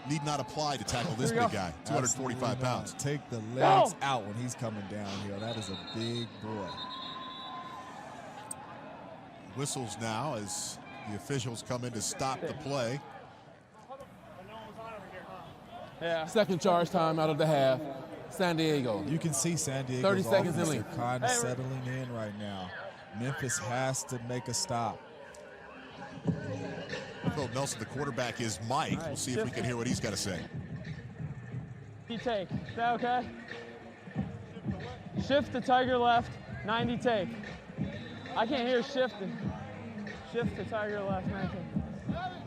need not apply to tackle this big guy, 245 pounds. Take the legs out when he's coming downhill. That is a big boy. Whistles now as the officials come in to stop the play. Second charge time out of the half. San Diego. You can see San Diego's 30 seconds in lead. Kind of settling in right now. Memphis has to make a stop. Phil Nelson, the quarterback, is Mike. We'll see if we can hear what he's got to say. Take. Is that okay? Shift to Tiger left, 90 take. I can't hear shifting. Shift to Tiger left, 90 take.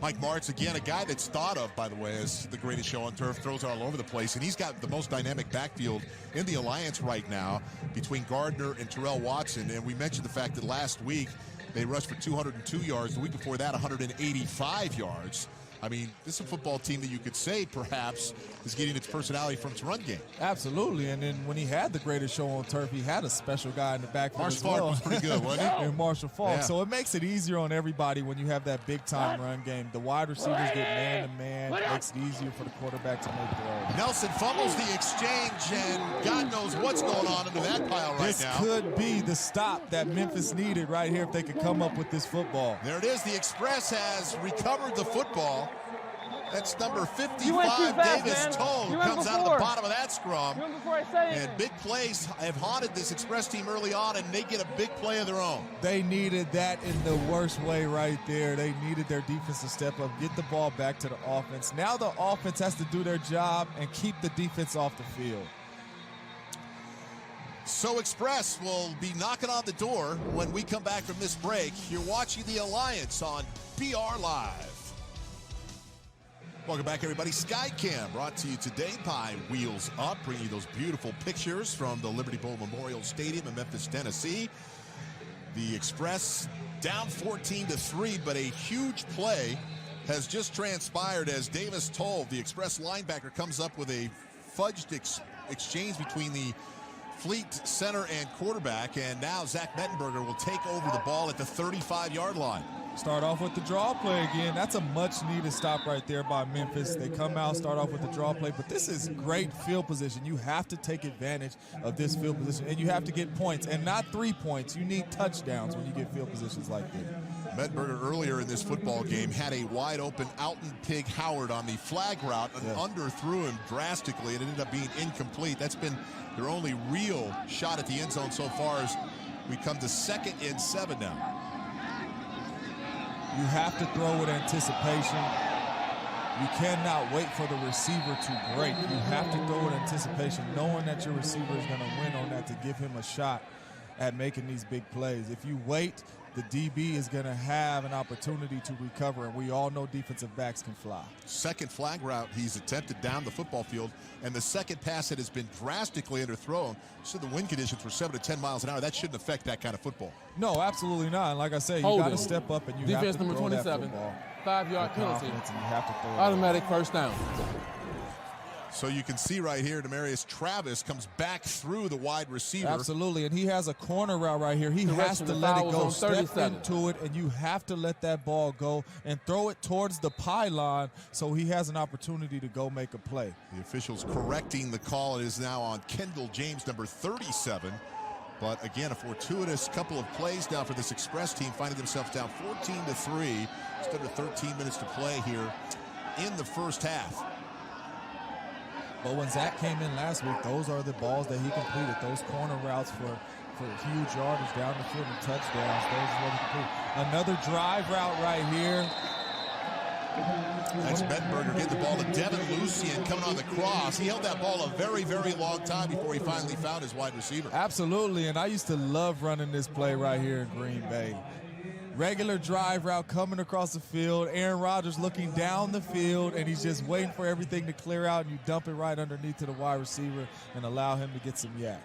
Mike Martz, again, a guy that's thought of, by the way, as the greatest show on turf, throws all over the place, and he's got the most dynamic backfield in the Alliance right now between Gardner and Terrell Watson. And we mentioned the fact that last week they rushed for 202 yards. The week before that, 185 yards. I mean, this is a football team that you could say perhaps is getting its personality from its run game. Absolutely, and then when he had the greatest show on turf, he had a special guy in the backfield as well. Marshall Falk was pretty good, wasn't he? And Marshall Falk. So it makes it easier on everybody when you have that big-time run game. The wide receivers get man-to-man. It makes it easier for the quarterback to make throws. Nelson fumbles the exchange, and God knows what's going on into that pile right now. This could be the stop that Memphis needed right here if they could come up with this football. There it is. The Express has recovered the football. That's number 55, Davis Toll, comes out of the bottom of that scrum. And big plays have haunted this Express team early on, and they get a big play of their own. They needed that in the worst way right there. They needed their defense to step up, get the ball back to the offense. Now the offense has to do their job and keep the defense off the field. So Express will be knocking on the door when we come back from this break. You're watching the Alliance on BR Live. Welcome back, everybody. Skycam brought to you today by Wheels Up, bringing you those beautiful pictures from the Liberty Bowl Memorial Stadium in Memphis, Tennessee. The Express down 14-3, but a huge play has just transpired as Davis Toll, the Express linebacker, comes up with a fudged exchange between the Fleet center and quarterback, and now Zach Mettenberger will take over the ball at the 35-yard line. Start off with the draw play again. That's a much-needed stop right there by Memphis. They come out, start off with the draw play, but this is great field position. You have to take advantage of this field position, and you have to get points, and not 3 points. You need touchdowns when you get field positions like this. Mettenberger earlier in this football game had a wide-open Alton Pig Howard on the flag route and underthrew him drastically, and it ended up being incomplete. That's been their only real shot at the end zone so far as we come to 2nd and 7 now. You have to throw with anticipation. You cannot wait for the receiver to break. You have to throw with anticipation, knowing that your receiver is going to win on that to give him a shot at making these big plays. If you wait, the DB is going to have an opportunity to recover, and we all know defensive backs can fly. Second flag route he's attempted down the football field, and the second pass that has been drastically underthrown. So the wind conditions were 7 to 10 miles an hour. That shouldn't affect that kind of football. No, absolutely not. And like I say, you got to step up and you Defense have to number throw 27, that football. 5-yard penalty. And you have to throw Automatic first down. So you can see right here, Demarius Travis comes back through the wide receiver. Absolutely, and he has a corner route right here. He has to let it go, step into it, and you have to let that ball go and throw it towards the pylon so he has an opportunity to go make a play. The officials correcting the call. It is now on Kendall James, number 37. But again, a fortuitous couple of plays now for this Express team, finding themselves down 14-3. Just under 13 minutes to play here in the first half. But when Zach came in last week, those are the balls that he completed. Those corner routes for huge yardage down the field and touchdowns. Those are what he completed. Another drive route right here. That's Mettenberger getting the ball to Devin Lucien coming on the cross. He held that ball a very, very long time before he finally found his wide receiver. Absolutely, and I used to love running this play right here in Green Bay. Regular drive route coming across the field. Aaron Rodgers looking down the field, and he's just waiting for everything to clear out, and you dump it right underneath to the wide receiver and allow him to get some yak.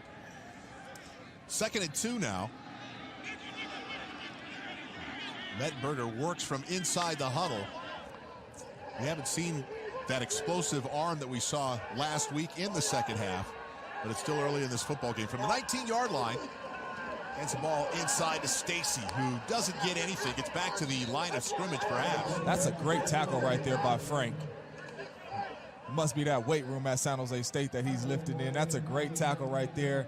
2nd and 2 now. Mettenberger works from inside the huddle. We haven't seen that explosive arm that we saw last week in the second half, but it's still early in this football game. From the 19-yard line, hands the ball inside to Stacy, who doesn't get anything. Gets back to the line of scrimmage, perhaps. That's a great tackle right there by Frank. Must be that weight room at San Jose State that he's lifting in. That's a great tackle right there.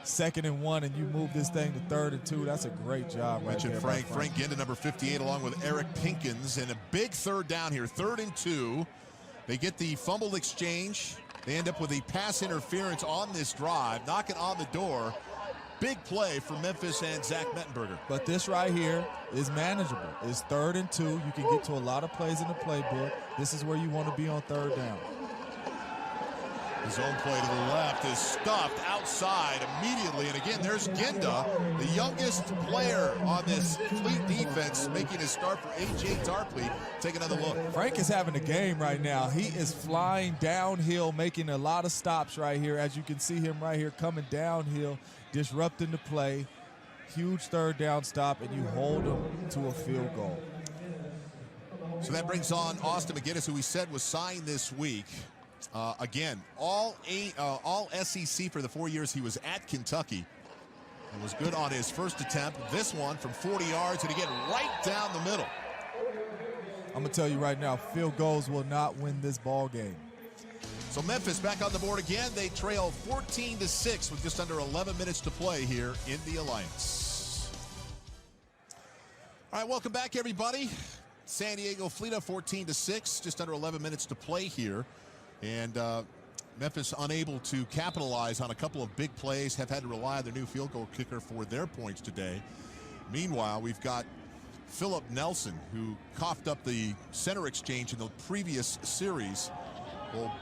2nd and 1, and you move this thing to 3rd and 2. That's a great job right there. Frank Ginda, number 58, along with Eric Pinkins, and a big 3rd down here, 3rd and 2. They get the fumble exchange. They end up with a pass interference on this drive, knocking on the door. Big play for Memphis and Zach Mettenberger. But this right here is manageable. It's 3rd and 2. You can get to a lot of plays in the playbook. This is where you want to be on 3rd down. His own play to the left is stuffed outside immediately. And again, there's Ginda, the youngest player on this Fleet defense, making his start for A.J. Tarpley. Take another look. Frank is having a game right now. He is flying downhill, making a lot of stops right here. As you can see him right here coming downhill, disrupting the play. Huge 3rd down stop, and you hold him to a field goal. So that brings on Austin McGinnis, who we said was signed this week. Again, all SEC for the 4 years he was at Kentucky, and was good on his first attempt. This one from 40 yards, and again, right down the middle. I'm going to tell you right now, field goals will not win this ball game. So Memphis back on the board again. They trail 14-6 with just under 11 minutes to play here in the Alliance. All right, welcome back, everybody. San Diego Fleet up 14-6, just under 11 minutes to play here. And Memphis unable to capitalize on a couple of big plays, have had to rely on their new field goal kicker for their points today. Meanwhile, we've got Philip Nelson, who coughed up the center exchange in the previous series. Well,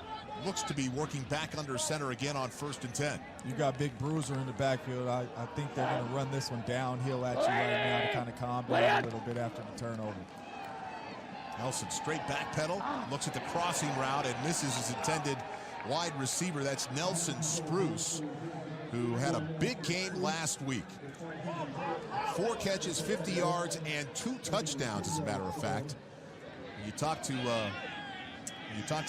looks to be working back under center again on 1st and 10. You got Big Bruiser in the backfield. I think they're going to run this one downhill at you right now to kind of calm down a little bit after the turnover. Nelson straight back pedal, looks at the crossing route and misses his intended wide receiver. That's Nelson Spruce, who had a big game last week. 4 catches, 50 yards, and 2 touchdowns, as a matter of fact. You talk to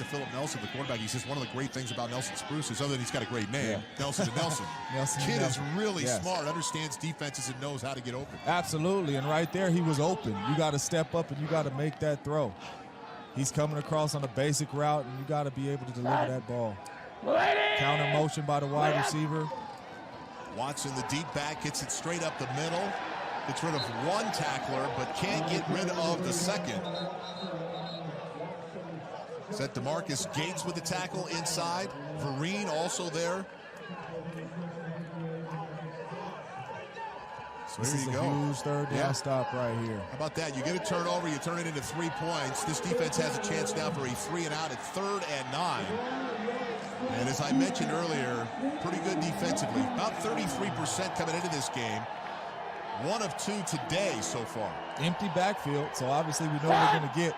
Philip Nelson, the quarterback. He says one of the great things about Nelson Spruce is, other than he's got a great name, Nelson to Nelson. Kid is really smart, understands defenses, and knows how to get open. Absolutely, and right there he was open. You got to step up and you got to make that throw. He's coming across on a basic route, and you got to be able to deliver that ball. Counter motion by the wide receiver. Watson, the deep back, gets it straight up the middle. Gets rid of one tackler, but can't get rid of the second. Is that DeMarcus Gates with the tackle inside? Vereen also there. So this here is you a go. Huge 3rd down stop right here. How about that? You get a turnover, you turn it into 3 points. This defense has a chance now for a 3 and out at 3rd and 9. And as I mentioned earlier, pretty good defensively. About 33% coming into this game. 1 of 2 today so far. Empty backfield, so obviously we know what we're going to get.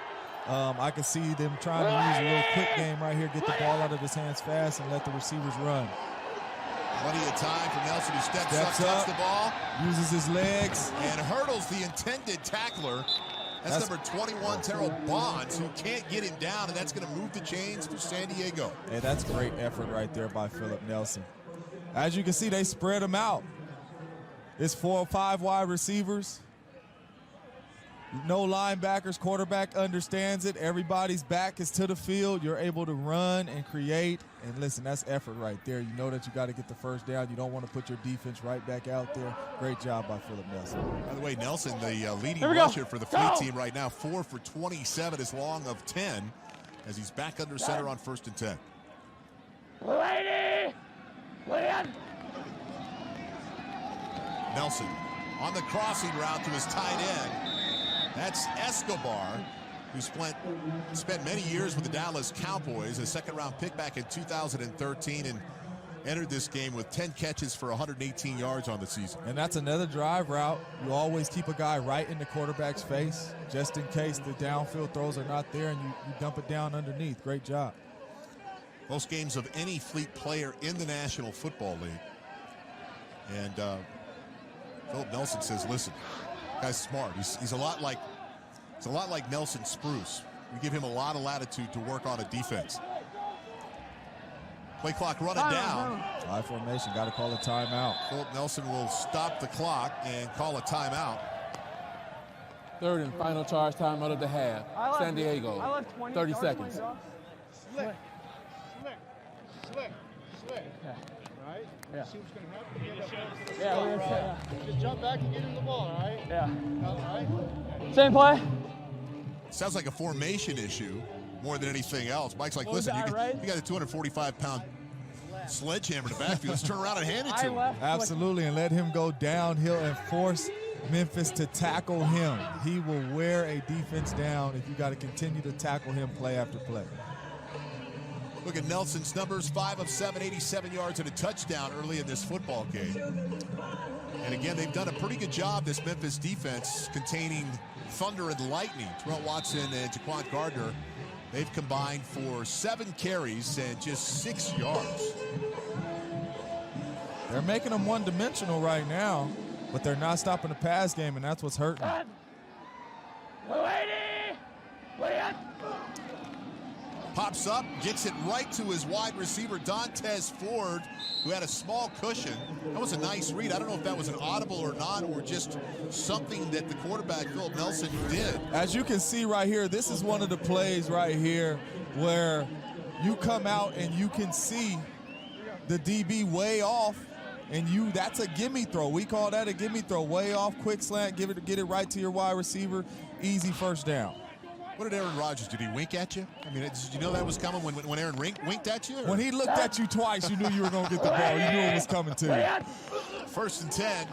I can see them trying to use a little quick game right here, get the ball out of his hands fast and let the receivers run. Plenty of time for Nelson, who steps up, touches the ball. Uses his legs. And hurdles the intended tackler. That's number 21, Terrell Bonds, who can't get him down, and that's going to move the chains for San Diego. Hey, that's great effort right there by Philip Nelson. As you can see, they spread them out. It's 4 or 5 wide receivers. No linebackers. Quarterback understands it. Everybody's back is to the field. You're able to run and create. And listen, that's effort right there. You know that you got to get the 1st down. You don't want to put your defense right back out there. Great job by Philip Nelson. By the way, Nelson, the leading rusher for the Fleet team right now, 4 for 27, as long of 10, as he's back under center on 1st and 10. Nelson on the crossing route to his tight end. That's Escobar, who spent many years with the Dallas Cowboys, a 2nd-round pick back in 2013, and entered this game with 10 catches for 118 yards on the season. And that's another drive route. You always keep a guy right in the quarterback's face, just in case the downfield throws are not there, and you dump it down underneath. Great job. Most games of any Fleet player in the National Football League. And Philip Nelson says, listen, guy's smart. He's a lot like Nelson Spruce. We give him a lot of latitude to work on a defense. Play clock running down. High formation, got to call a timeout. Philip Nelson will stop the clock and call a timeout. 3rd and final charge timeout of the half. San Diego, 30 seconds. Slick. Yeah. Right? Yeah. See what's going to happen. Get up close to the Yeah, spot, we're gonna right? Just jump back and get him the ball, all right? Yeah. All right? Same play? Sounds like a formation issue more than anything else. Mike's like, listen, you got a 245-pound sledgehammer in the backfield. Let's turn around and hand it to him. Absolutely, and let him go downhill and force Memphis to tackle him. He will wear a defense down if you got to continue to tackle him play after play. Look at Nelson's numbers, 5 of 7, 87 yards and a touchdown early in this football game. And again, they've done a pretty good job, this Memphis defense, containing thunder and lightning. Terrell Watson and Jaquan Gardner, they've combined for 7 carries and just 6 yards. They're making them one-dimensional right now, but they're not stopping the pass game, and that's what's hurting. Pops up, gets it right to his wide receiver, Dontez Ford, who had a small cushion. That was a nice read. I don't know if that was an audible or not, or just something that the quarterback, Philip Nelson, did. As you can see right here, this is one of the plays right here where you come out and you can see the DB way off, and that's a gimme throw. We call that a gimme throw. Way off, quick slant, get it right to your wide receiver, easy first down. What did Aaron Rodgers, did he wink at you? I mean, did you know that was coming when Aaron winked at you? Or? When he looked at you twice, you knew you were going to get the ball. You knew it was coming to you. 1st and 10.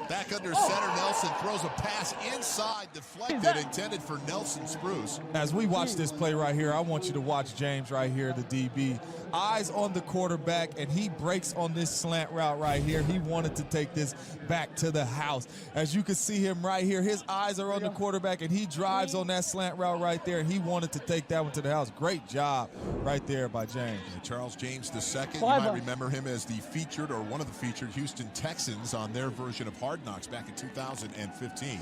Back under center, Nelson throws a pass inside, deflected, intended for Nelson Spruce. As we watch this play right here, I want you to watch James right here, the DB. Eyes on the quarterback, and he breaks on this slant route right here. He wanted to take this back to the house. As you can see him right here, his eyes are on the quarterback, and he drives on that slant route right there, and he wanted to take that one to the house. Great job right there by James. And Charles James II, you might remember him as the featured, or one of the featured Houston Texans on their version of Hard Knocks back in 2015.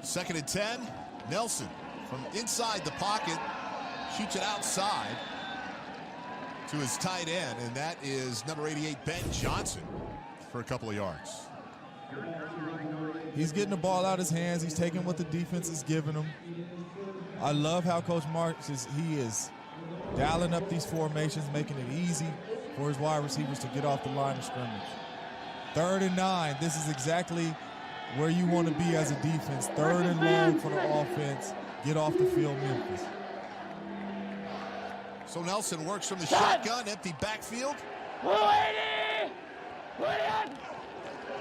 2nd and 10. Nelson from inside the pocket shoots it outside to his tight end, and that is number 88, Ben Johnson, for a couple of yards. He's getting the ball out of his hands. He's taking what the defense is giving him. I love how Coach Marks he is dialing up these formations, making it easy for his wide receivers to get off the line of scrimmage. 3rd and 9. This is exactly where you want to be as a defense. 3rd and long for the offense. Get off the field, Memphis. So Nelson works from the shotgun, empty backfield.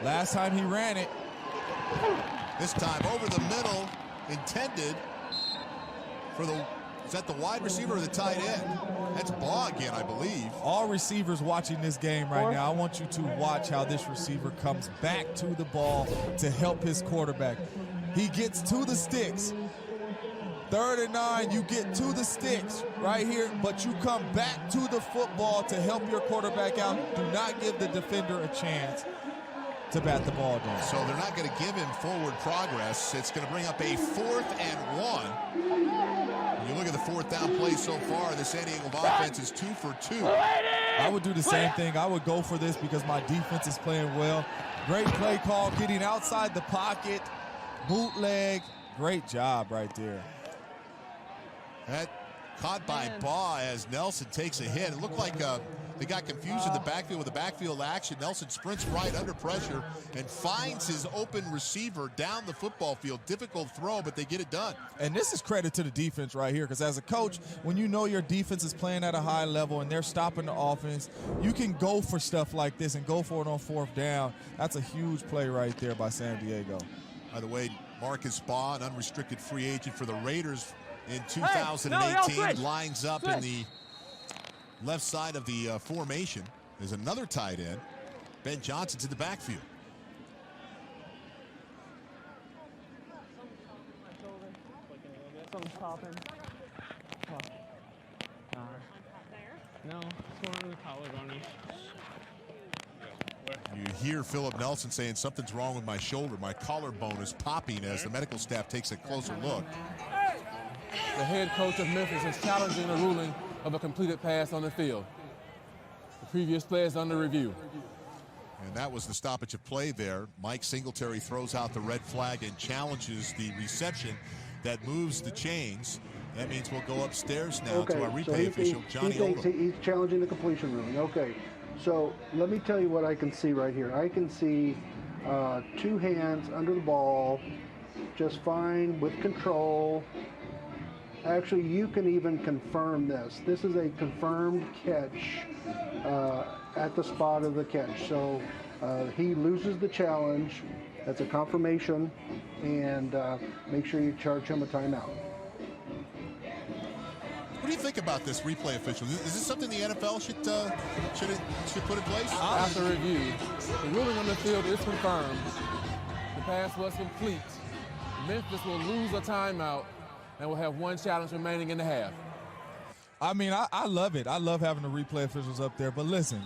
Last time he ran it. This time over the middle, intended for the, is that the wide receiver or the tight end? That's Baugh again, I believe. All receivers watching this game right now, I want you to watch how this receiver comes back to the ball to help his quarterback. He gets to the sticks. 3rd and 9, you get to the sticks right here, but you come back to the football to help your quarterback out. Do not give the defender a chance to bat the ball down. So they're not going to give him forward progress. It's going to bring up a 4th and 1. When you look at the 4th down play so far, the San Diego offense is 2 for 2. I would do the same thing. I would go for this because my defense is playing well. Great play call, getting outside the pocket, bootleg. Great job right there. That caught by Baugh as Nelson takes a hit. It looked like they got confused in the backfield with the backfield action. Nelson sprints right under pressure and finds his open receiver down the football field. Difficult throw, but they get it done. And this is credit to the defense right here, because as a coach, when you know your defense is playing at a high level and they're stopping the offense, you can go for stuff like this and go for it on 4th down. That's a huge play right there by San Diego. By the way, Marcus Baugh, an unrestricted free agent for the Raiders in 2018, lines up in the left side of the formation. There's another tight end. Ben Johnson's in the backfield. Something's popping. No, it's going in the collarbone. You hear Philip Nelson saying something's wrong with my shoulder. My collarbone is popping as the medical staff takes a closer look. The head coach of Memphis is challenging the ruling of a completed pass on the field. The previous play is under review. And that was the stoppage of play there. Mike Singletary throws out the red flag and challenges the reception. that moves the chains. That means we'll go upstairs now Okay, to our so replay official, Johnny he thinks Oldham. he's challenging the completion ruling. Okay, so let me tell you what I can see right here. I can see 2 hands under the ball, just fine, with control. Actually, you can even confirm this. This is a confirmed catch at the spot of the catch. So he loses the challenge. That's a confirmation, and make sure you charge him a timeout. What do you think about this replay official? Is this something the NFL should put in place? After review, the ruling on the field is confirmed. The pass was complete. Memphis will lose a timeout and will have 1 challenge remaining in the half. I mean, I love it. I love having the replay officials up there. But listen,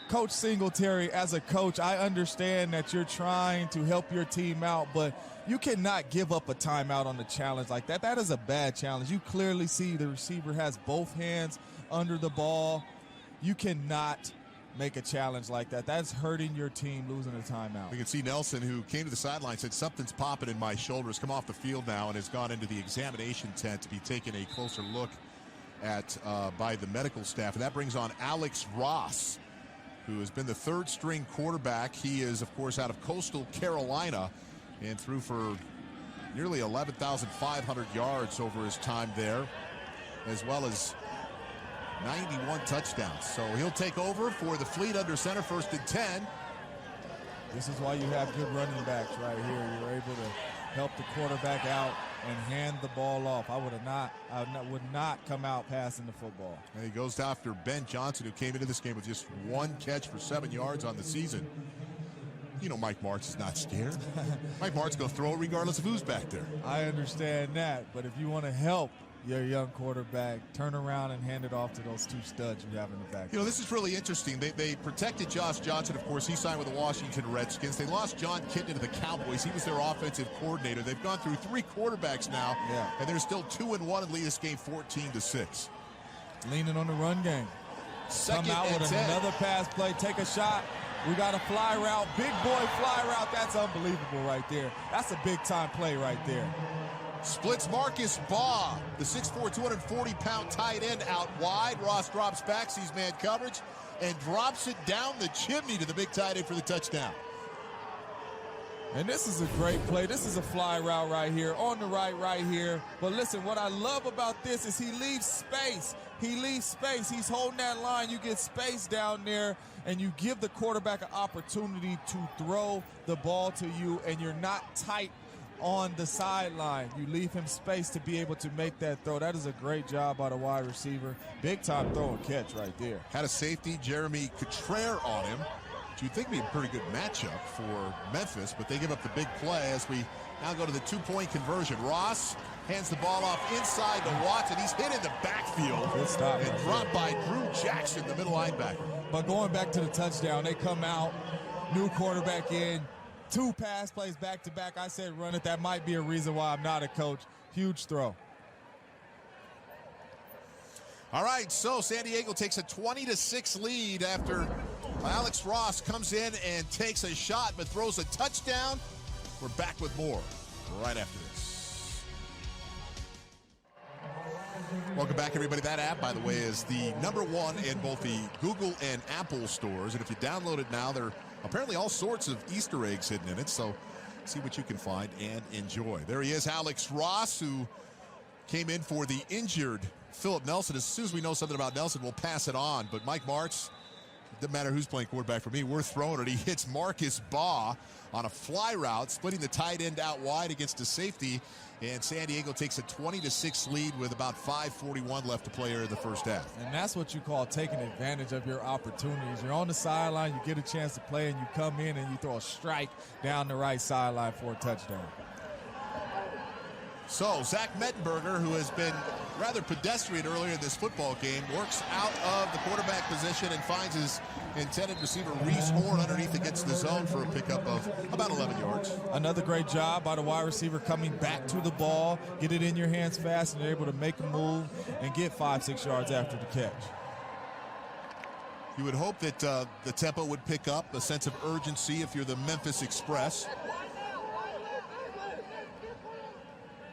Coach Singletary, as a coach, I understand that you're trying to help your team out, but you cannot give up a timeout on a challenge like that. That is a bad challenge. You clearly see the receiver has both hands under the ball. You cannot make a challenge like that. That's hurting your team, losing a timeout. We can see Nelson, who came to the sideline, said something's popping in my shoulders, come off the field now and has gone into the examination tent to be taken a closer look at by the medical staff. And that brings on Alex Ross, who has been the 3rd string quarterback. He is, of course, out of Coastal Carolina and threw for nearly 11,500 yards over his time there, as well as 91 touchdowns. So he'll take over for the Fleet under center, 1st and 10. This is why you have good running backs right here. You're able to help the quarterback out and hand the ball off. I would not come out passing the football. And he goes after Ben Johnson, who came into this game with just 1 catch for 7 yards on the season. You know Mike Martz is not scared. Mike Martz going to throw regardless of who's back there. I understand that, but if you want to help your young quarterback, turn around and hand it off to those 2 studs you have in the back. You know, this is really interesting. They protected Josh Johnson. Of course, he signed with the Washington Redskins. They lost John Kitna to the Cowboys. He was their offensive coordinator. They've gone through 3 quarterbacks now, and they're still 2-1 and lead this game 14-6. Leaning on the run game. Come out with another pass play, take a shot. We got a fly route, big boy fly route. That's unbelievable right there. That's a big-time play right there. Splits Marcus Baugh, the 6'4", 240-pound tight end, out wide. Ross drops back, sees man coverage, and drops it down the chimney to the big tight end for the touchdown. And this is a great play. This is a fly route right here, on the right here. But listen, what I love about this is he leaves space. He leaves space. He's holding that line. You get space down there, and you give the quarterback an opportunity to throw the ball to you, and you're not tight on the sideline. You leave him space to be able to make that throw. That is a great job by the wide receiver. Big time throw and catch right there. Had a safety, Jeremy Cotrere, on him, which you'd think would be a pretty good matchup for Memphis, but they give up the big play as we now go to the 2-point conversion. Ross hands the ball off inside to Watson. He's hit in the backfield and dropped by Drew Jackson, the middle linebacker. But going back to the touchdown, they come out, new quarterback in, 2 pass plays back-to-back. I said run it. That might be a reason why I'm not a coach. Huge throw. All right, so San Diego takes a 20-6 lead after Alex Ross comes in and takes a shot but throws a touchdown. We're back with more right after this. Welcome back, everybody. That app, by the way, is the #1 in both the Google and Apple stores. And if you download it now, there are apparently all sorts of Easter eggs hidden in it. So see what you can find and enjoy. There he is, Alex Ross, who came in for the injured Philip Nelson. As soon as we know something about Nelson, we'll pass it on. But Mike Martz, it doesn't matter who's playing quarterback for me, we're throwing it. He hits Marcus Baugh on a fly route, splitting the tight end out wide against a safety. And San Diego takes a 20-6 lead with about 5:41 left to play here in the first half. And that's what you call taking advantage of your opportunities. You're on the sideline, you get a chance to play, and you come in and you throw a strike down the right sideline for a touchdown. So Zach Mettenberger, who has been rather pedestrian earlier in this football game, works out of the quarterback position and finds his intended receiver Reese Horn underneath against the zone for a pickup of about 11 yards. Another great job by the wide receiver coming back to the ball, get it in your hands fast, and you're able to make a move and get 5-6 yards after the catch. You would hope that the tempo would pick up, a sense of urgency if you're the Memphis Express.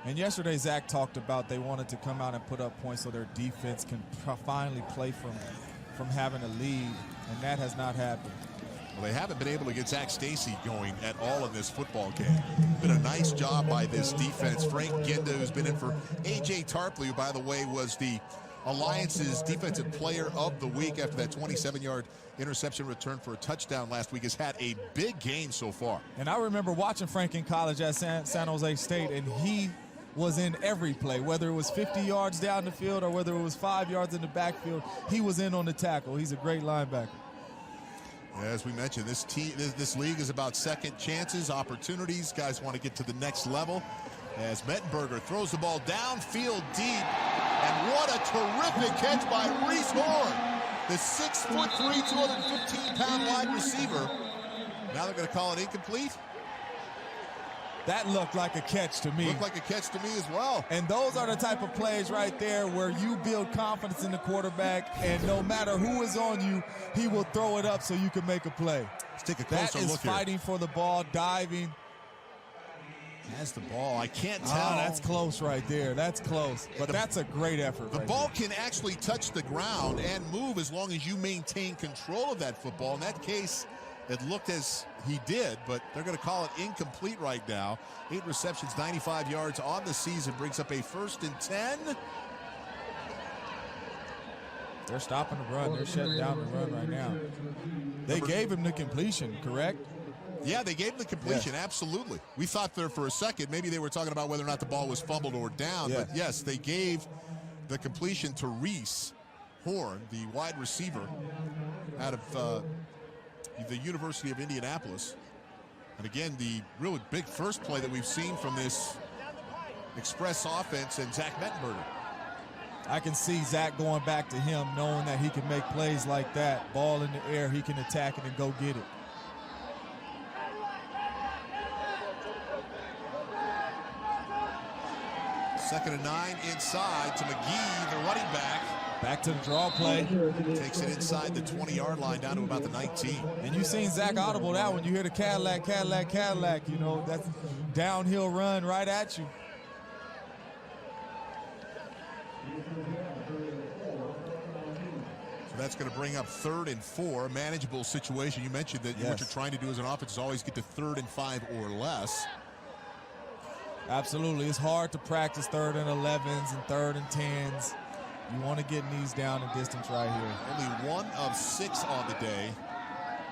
And yesterday, Zach talked about they wanted to come out and put up points so their defense can finally play from having a lead, and that has not happened. Well, they haven't been able to get Zach Stacy going at all in this football game. Been a nice job by this defense. Frank Ginda, who's been in for A.J. Tarpley, who, by the way, was the Alliance's Defensive Player of the Week after that 27-yard interception return for a touchdown last week, has had a big game so far. And I remember watching Frank in college at San Jose State, and he was in every play, whether it was 50 yards down the field or whether it was 5 yards in the backfield. He was in on the tackle. He's a great linebacker. As we mentioned, this league is about second chances, opportunities. Guys want to get to the next level. As Mettenberger throws the ball downfield deep. And what a terrific catch by Reese Horn, the 6'3", 215-pound wide receiver. Now they're going to call it incomplete. That looked like a catch to me. Looked like a catch to me as well. And those are the type of plays right there where you build confidence in the quarterback, and no matter who is on you, he will throw it up so you can make a play. Let's take a closer look here. That is fighting for the ball, diving. Has the ball. I can't tell. That's close right there. That's close. But that's a great effort. The ball can actually touch the ground and move as long as you maintain control of that football. In that case, it looked as he did, but they're going to call it incomplete right now. 8 receptions, 95 yards on the season, brings up a 1st and 10. They're stopping the run. They're shutting down the run right now. They gave him the completion, correct? Yeah, they gave him the completion, yes. Absolutely. We thought there for a second maybe they were talking about whether or not the ball was fumbled or down, but yes, they gave the completion to Reese Horn, the wide receiver out of the University of Indianapolis. And again, the really big first play that we've seen from this Express offense and Zach Mettenberger. I can see Zach going back to him, knowing that he can make plays like that. Ball in the air, he can attack it and go get it. Second and 9 inside to McGee, the running back. Back to the draw play. Takes it inside the 20-yard line down to about the 19. And you've seen Zach audible that when you hear the Cadillac, Cadillac, Cadillac. You know, that's downhill run right at you. So that's going to bring up 3rd and 4, manageable situation. You mentioned that what you're trying to do as an offense is always get to 3rd and 5 or less. Absolutely. It's hard to practice 3rd and 11s and 3rd and 10s. You want to get these down and distance right here. Only 1 of 6 on the day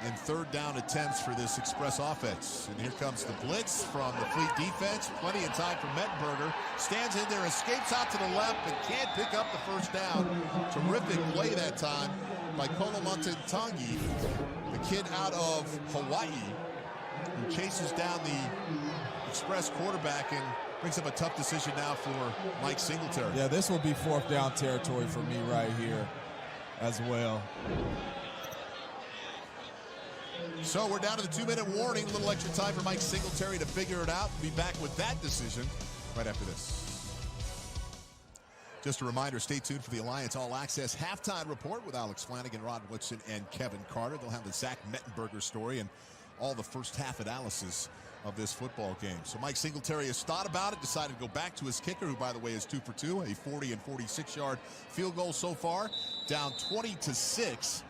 in 3rd down attempts for this Express offense. And here comes the blitz from the Fleet defense. Plenty of time for Mettenberger. Stands in there, escapes out to the left, but can't pick up the 1st down. Terrific play that time by Kolomantantangi, the kid out of Hawaii, who chases down the Express quarterback and brings up a tough decision now for Mike Singletary. Yeah, this will be 4th down territory for me right here as well. So we're down to the 2-minute warning. A little extra time for Mike Singletary to figure it out. We'll be back with that decision right after this. Just a reminder, stay tuned for the Alliance All Access Halftime Report with Alex Flanagan, Rod Woodson, and Kevin Carter. They'll have the Zach Mettenberger story and all the first half analysis of this football game. So Mike Singletary has thought about it, decided to go back to his kicker, who, by the way, is 2 for 2, a 40 and 46-yard field goal so far, down 20-6.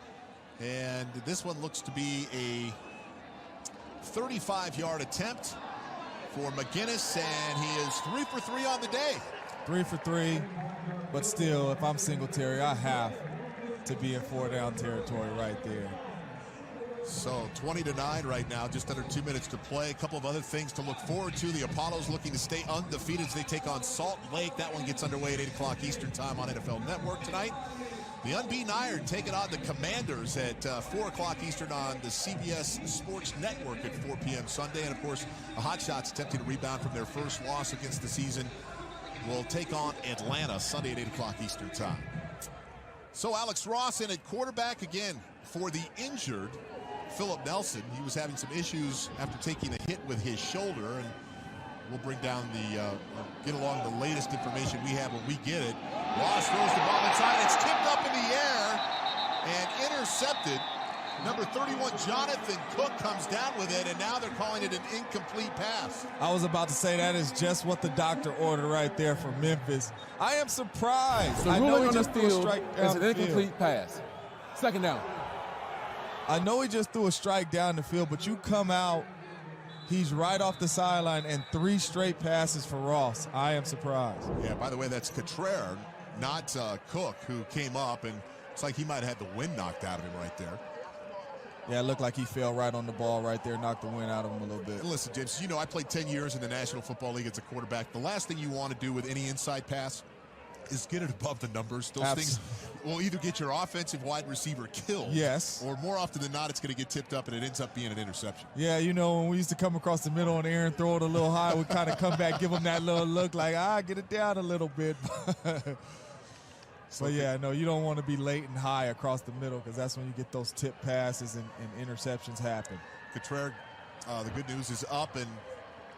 And this one looks to be a 35-yard attempt for McGinnis, and he is 3 for 3 on the day. 3 for 3, but still, if I'm Singletary, I have to be in 4 down territory right there. So 20-9 right now, just under 2 minutes to play. A couple of other things to look forward to. The Apollos looking to stay undefeated as they take on Salt Lake. That one gets underway at 8 o'clock Eastern time on NFL Network tonight. The unbeaten Iron taking on the Commanders at 4 o'clock Eastern on the CBS Sports Network at 4 p.m. Sunday. And, of course, the Hotshots attempting to rebound from their first loss against the season will take on Atlanta Sunday at 8 o'clock Eastern time. So Alex Ross in at quarterback again for the injured Philip Nelson. He was having some issues after taking a hit with his shoulder, and we'll bring down get along the latest information we have when we get it. Ross throws the ball inside. It's tipped up in the air and intercepted Number 31, Jonathan Cook, comes down with it, and now they're calling it an incomplete pass. I was about to say that is just what the doctor ordered right there for Memphis. I am surprised. The I know ruling he on the just threw a field strike is an down the field. incomplete pass. Second down. I know he just threw a strike down the field, but you come out, he's right off the sideline, and 3 straight passes for Ross. I am surprised. Yeah, by the way, that's Cotrere, not Cook, who came up, and it's like he might have had the wind knocked out of him right there. Yeah, it looked like he fell right on the ball right there, knocked the wind out of him a little bit. And listen, James, you know I played 10 years in the National Football League as a quarterback. The last thing you want to do with any inside pass is get it above the numbers. Those things will either get your offensive wide receiver killed. Yes. Or more often than not, it's going to get tipped up and it ends up being an interception. Yeah, you know, when we used to come across the middle and Aaron throw it a little high, we kind of come back, give him that little look like, get it down a little bit. So, yeah, no, you don't want to be late and high across the middle because that's when you get those tip passes and interceptions happen. Cotrere, the good news, is up and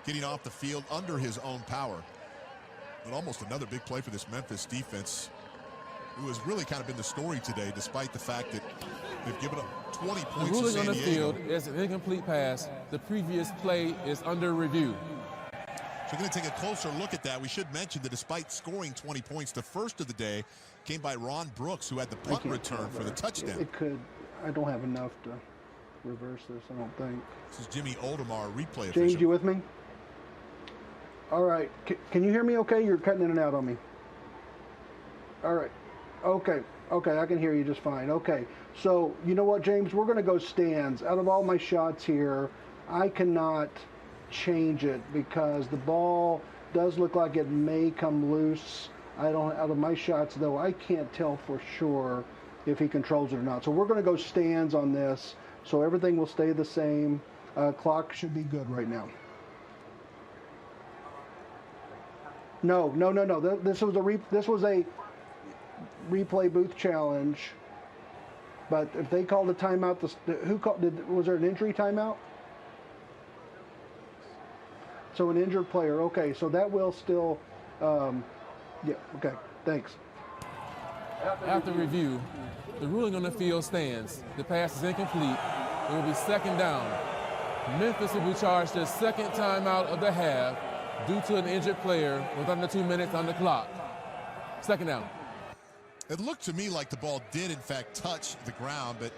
getting off the field under his own power. But almost another big play for this Memphis defense, who has really kind of been the story today, despite the fact that they've given up 20 points The to ruling San on the Diego. field is an incomplete pass. The previous play is under review. So we're going to take a closer look at that. We should mention that despite scoring 20 points, the first of the day came by Ron Brooks, who had the punt return for the touchdown. It could. I don't have enough to reverse this, I don't think. This is Jimmy Oldemar, replay official. James, you with me? All right. Can you hear me okay? You're cutting in and out on me. All right. Okay, I can hear you just fine. Okay, so you know what, James? We're going to go stands. Out of all my shots here, I cannot change it because the ball does look like it may come loose. Out of my shots, though, I can't tell for sure if he controls it or not. So we're going to go stands on this, so everything will stay the same. Clock should be good right now. No. This was a replay booth challenge. But if they called a timeout, was there an injury timeout? So an injured player. Okay, so that will still. Yeah. Okay. Thanks. After review, the ruling on the field stands. The pass is incomplete. It will be second down. Memphis will be charged their second timeout of the half due to an injured player with under 2 minutes on the clock. Second down. It looked to me like the ball did, in fact, touch the ground, but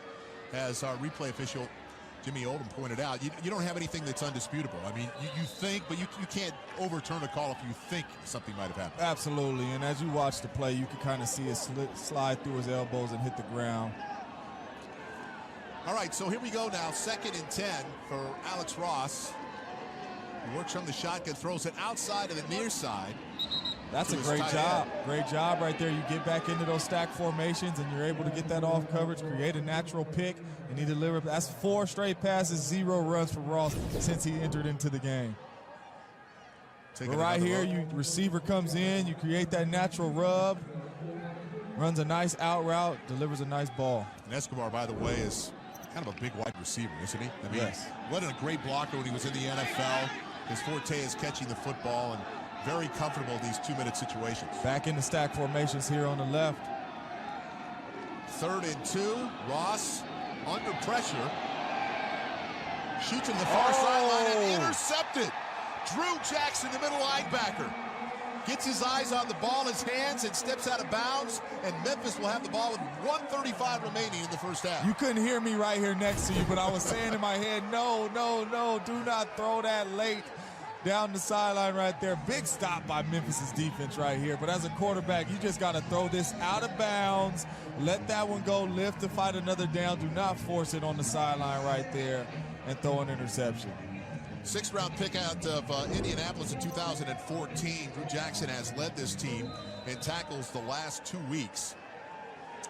as our replay official, Jimmy Oldham, pointed out, you don't have anything that's undisputable. I mean, you think, but you can't overturn a call if you think something might have happened. Absolutely, and as you watch the play, you can kind of see it slide through his elbows and hit the ground. All right, so here we go now. 2nd and 10 for Alex Ross. He works from the shotgun, throws it outside of the near side. That's a great job. Great job right there. You get back into those stack formations, and you're able to get that off coverage, create a natural pick, and he delivered. That's 4 straight passes, 0 runs for Ross since he entered into the game. But right here, receiver comes in, you create that natural rub, runs a nice out route, delivers a nice ball. And Escobar, by the way, is kind of a big wide receiver, isn't he? I mean, yes. Wasn't a great blocker when he was in the NFL. His forte is catching the football and very comfortable in these 2-minute situations. Back in the stack formations here on the left. 3rd and 2. Ross under pressure. Shoots in the far sideline and intercepted. Drew Jackson, the middle linebacker, gets his eyes on the ball in his hands and steps out of bounds, and Memphis will have the ball with 1:35 remaining in the first half. You couldn't hear me right here next to you, but I was saying in my head, no, do not throw that late down the sideline right there. Big stop by Memphis's defense right here. But as a quarterback, you just got to throw this out of bounds. Let that one go, live to fight another down. Do not force it on the sideline right there and throw an interception. 6th-round pick out of Indianapolis in 2014. Drew Jackson has led this team in tackles the last 2 weeks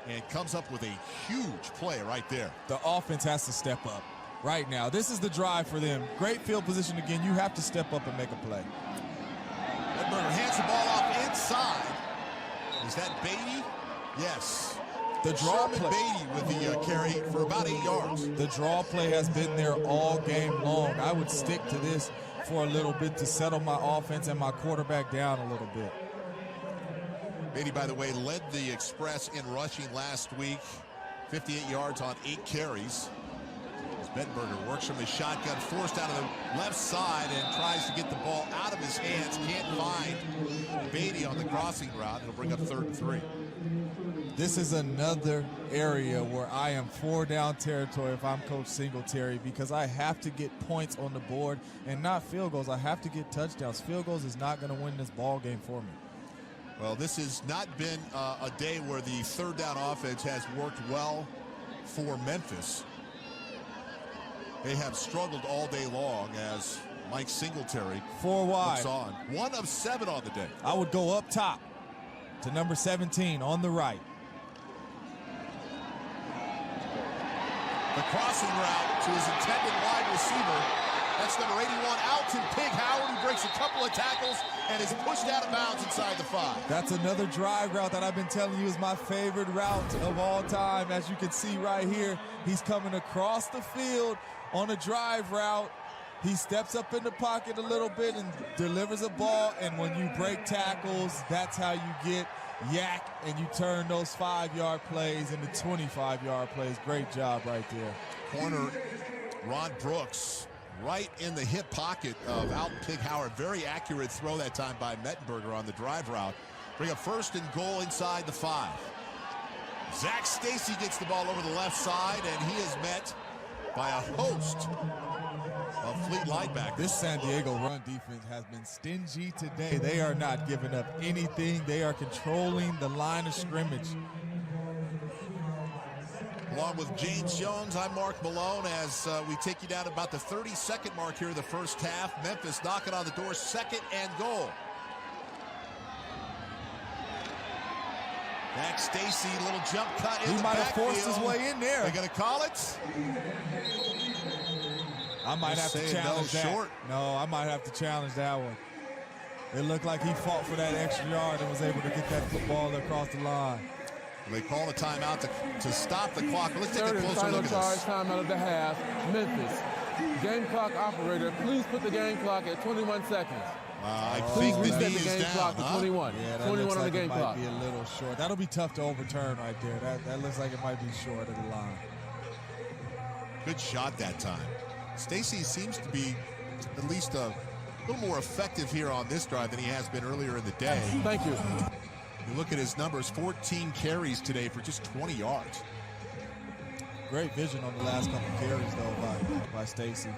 and comes up with a huge play right there. The offense has to step up right now. This is the drive for them. Great field position again. You have to step up and make a play. Edberger hands the ball off inside. Is that Beatty? Yes. The draw Sherman play. Beatty with the carry for about 8 yards. The draw play has been there all game long. I would stick to this for a little bit to settle my offense and my quarterback down a little bit. Beatty, by the way, led the Express in rushing last week. 58 yards on 8 carries. Mettenberger works from his shotgun, forced out of the left side, and tries to get the ball out of his hands. Can't find Beatty on the crossing route. It'll bring up 3rd and 3. This is another area where I am 4 down territory if I'm Coach Singletary, because I have to get points on the board and not field goals. I have to get touchdowns. Field goals is not going to win this ball game for me. Well, this has not been a day where the 3rd down offense has worked well for Memphis. They have struggled all day long as Mike Singletary 4 wide. looks on. 1 of 7 on the day. I would go up top to number 17 on the right. The crossing route to his intended wide receiver. That's number 81, Alton Pig Howard. He breaks a couple of tackles and is pushed out of bounds inside the 5. That's another drive route that I've been telling you is my favorite route of all time. As you can see right here, he's coming across the field on a drive route. He steps up in the pocket a little bit and delivers a ball. And when you break tackles, that's how you get yak and you turn those 5-yard plays into 25-yard plays. Great job right there. Corner Ron Brooks right in the hip pocket of Alton Pig Howard. Very accurate throw that time by Mettenberger on the drive route. Bring up 1st and goal inside the 5. Zach Stacy gets the ball over the left side, and he is met by a host of Fleet linebackers. This San Diego run defense has been stingy today. They are not giving up anything. They are controlling the line of scrimmage. Along with James Jones, I'm Mark Malone as we take you down about the 30-second mark here in the first half. Memphis knocking on the door, 2nd and goal. Zach Stacy, little jump cut in the backfield. He might have forced his way in there. They're going to call it? I might have to challenge that. Short. No, I might have to challenge that one. It looked like he fought for that extra yard and was able to get that football across the line. They call a timeout to stop the clock. Let's take a closer look at this. Timeout of the half. Memphis. Game clock operator, please put the game clock at 21 seconds. I think the knee is game clock down. To 21. Yeah, that 21 looks on like the game it might clock. be a little short. That'll be tough to overturn right there. That looks like it might be short of the line. Good shot that time. Stacy seems to be at least a little more effective here on this drive than he has been earlier in the day. Thank you. You look at his numbers, 14 carries today for just 20 yards. Great vision on the last couple carries, though, by Stacy.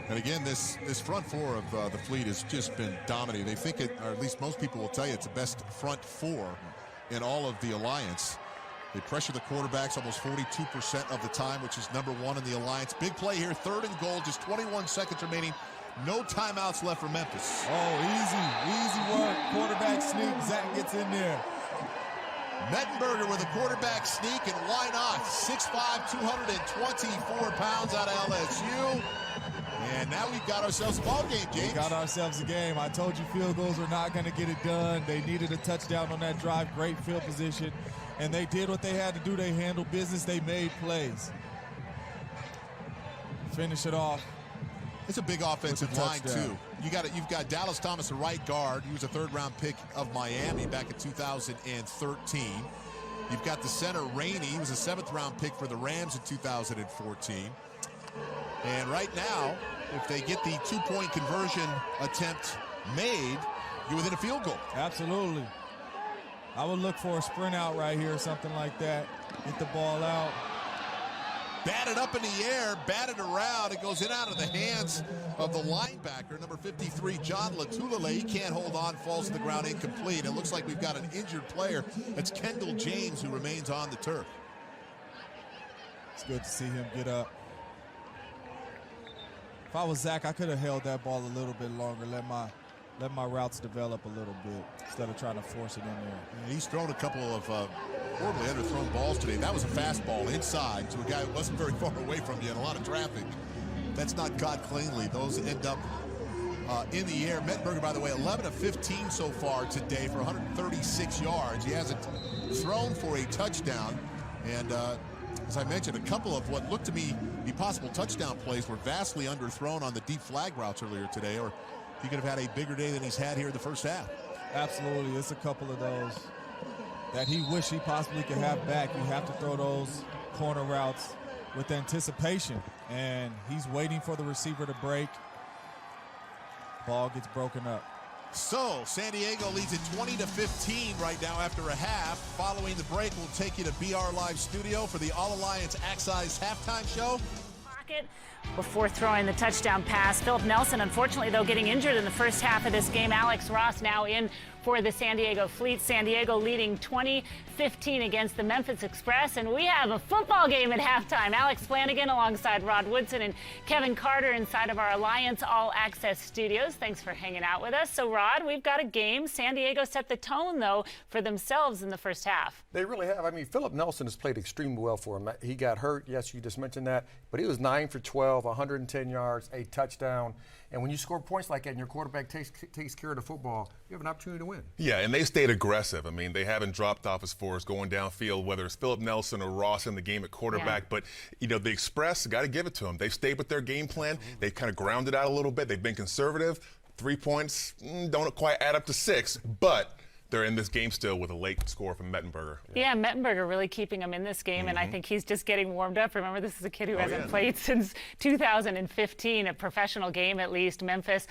And again, this front 4 of the Fleet has just been dominating. They think it, or at least most people will tell you, it's the best front 4 in all of the Alliance. They pressure the quarterbacks almost 42% of the time, which is number 1 in the Alliance. Big play here, 3rd and goal, just 21 seconds remaining. No timeouts left for Memphis. Oh, easy work. Quarterback sneak, Zach gets in there. Mettenberger with a quarterback sneak, and why not? 6'5", 224 pounds out of LSU. And now we've got ourselves a ball game, James. We got ourselves a game. I told you field goals are not going to get it done. They needed a touchdown on that drive. Great field position. And they did what they had to do. They handled business. They made plays. Finish it off. It's a big offensive line, too. You've got Dallas Thomas, a right guard. He was a 3rd-round pick of Miami back in 2013. You've got the center, Rainey. He was a 7th-round pick for the Rams in 2014. And right now, if they get the 2-point conversion attempt made, you're within a field goal. Absolutely. I would look for a sprint out right here, something like that. Get the ball out. Batted up in the air, batted around. It goes in out of the hands of the linebacker, number 53, John Latulele. He can't hold on, falls to the ground, incomplete. It looks like we've got an injured player. That's Kendall James, who remains on the turf. It's good to see him get up. If I was Zach, I could have held that ball a little bit longer, let my routes develop a little bit instead of trying to force it in there. And he's thrown a couple of horribly underthrown balls today. That was a fastball inside to a guy who wasn't very far away from you in a lot of traffic. That's not caught cleanly. Those end up in the air. Mettenberger, by the way, 11 of 15 so far today for 136 yards. He hasn't thrown for a touchdown. And as I mentioned, a couple of what looked to me be possible touchdown plays were vastly underthrown on the deep flag routes earlier today, or he could have had a bigger day than he's had here in the first half. Absolutely. It's a couple of those that he wish he possibly could have back. You have to throw those corner routes with anticipation, and he's waiting for the receiver to break. Ball gets broken up. So San Diego leads it 20-15 right now after a half. Following the break, we'll take you to BR Live Studio for the All Alliance Axis halftime show. Before throwing the touchdown pass. Philip Nelson, unfortunately, though, getting injured in the first half of this game. Alex Ross now in for the San Diego Fleet. San Diego leading 20-15 against the Memphis Express. And we have a football game at halftime. Alex Flanagan alongside Rod Woodson and Kevin Carter inside of our Alliance All Access studios. Thanks for hanging out with us. So, Rod, we've got a game. San Diego set the tone, though, for themselves in the first half. They really have. I mean, Philip Nelson has played extremely well for him. He got hurt. Yes, you just mentioned that. But he was 9 for 12, 110 yards, a touchdown. And when you score points like that and your quarterback takes care of the football, you have an opportunity to win. Yeah, and they stayed aggressive. I mean, they haven't dropped off as far as going downfield, whether it's Philip Nelson or Ross in the game at quarterback. Yeah. But, you know, the Express, got to give it to them. They've stayed with their game plan. They've kind of grounded out a little bit. They've been conservative. 3 points don't quite add up to 6, but they're in this game still with a late score from Mettenberger. Yeah, Mettenberger really keeping them in this game, and I think he's just getting warmed up. Remember, this is a kid who hasn't played since 2015, a professional game at least. Memphis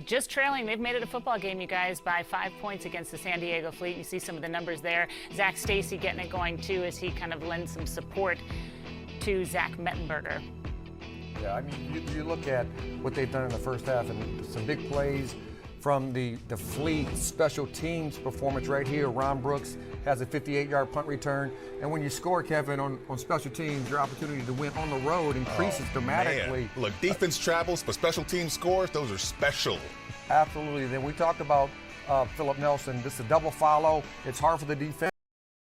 just trailing. They've made it a football game, you guys, by 5 points against the San Diego Fleet. You see some of the numbers there. Zach Stacy getting it going, too, as he kind of lends some support to Zach Mettenberger. Yeah, I mean, you look at what they've done in the first half, and some big plays from the Fleet special teams performance right here. Ron Brooks has a 58-yard punt return. And when you score, Kevin, on special teams, your opportunity to win on the road increases dramatically. Man. Look, defense travels, but special team scores, those are special. Absolutely. Then we talked about Philip Nelson. This is a double follow. It's hard for the defense.